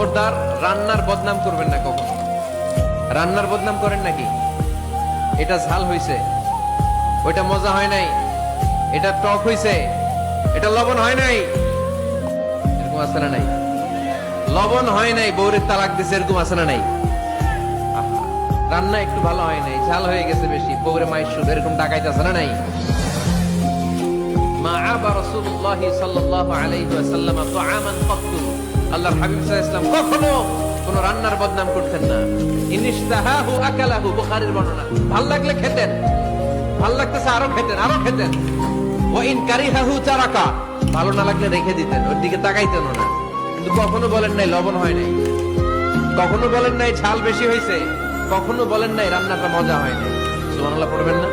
খবরদার রান্নার বদনাম করবেন না কখনো। রান্নার বদনাম করেন নাকি? এটা ঝাল হইছে, ওইটা মজা হয় নাই, এটা টক হইছে, এটা লবণ হয় নাই, এরকম আছে না নাই? লবণ হয় নাই, বউরের তালাক দিছে, এরকম আছে না নাই? আহা, রান্না একটু ভালো হয় নাই, ঝাল হয়ে গেছে বেশি, বউরে মায়ের সুদ, এরকম ডাকাইতে আছে না নাই? মা আবা রাসূলুল্লাহি সাল্লাল্লাহু আলাইহি ওয়াসাল্লাম তাআমান ফাক্তু, আল্লাহর হাবিব সাল্লাল্লাহু আলাইহি ওয়াসাল্লাম কখনো কোন রান্নার বদনাম করতেন না। ইনিশতাহাহু আকালাহু, বুখারীর বর্ণনা। ভাল লাগলে খেতেন, ভাল লাগতেছে আরো খেতেন, আরো খেতেন। ওয়া ইন কারিহাহু তারাকা, ভালো না লাগলে রেখে দিতেন, ওর দিকে তাকাইতেন না। কিন্তু কখনো বলেন নাই লবণ হয় নাই, কখনো বলেন নাই ঝাল বেশি হয়েছে, কখনো বলেন নাই রান্নাটা মজা হয় নাই। সুবহানাল্লাহ পড়বেন না?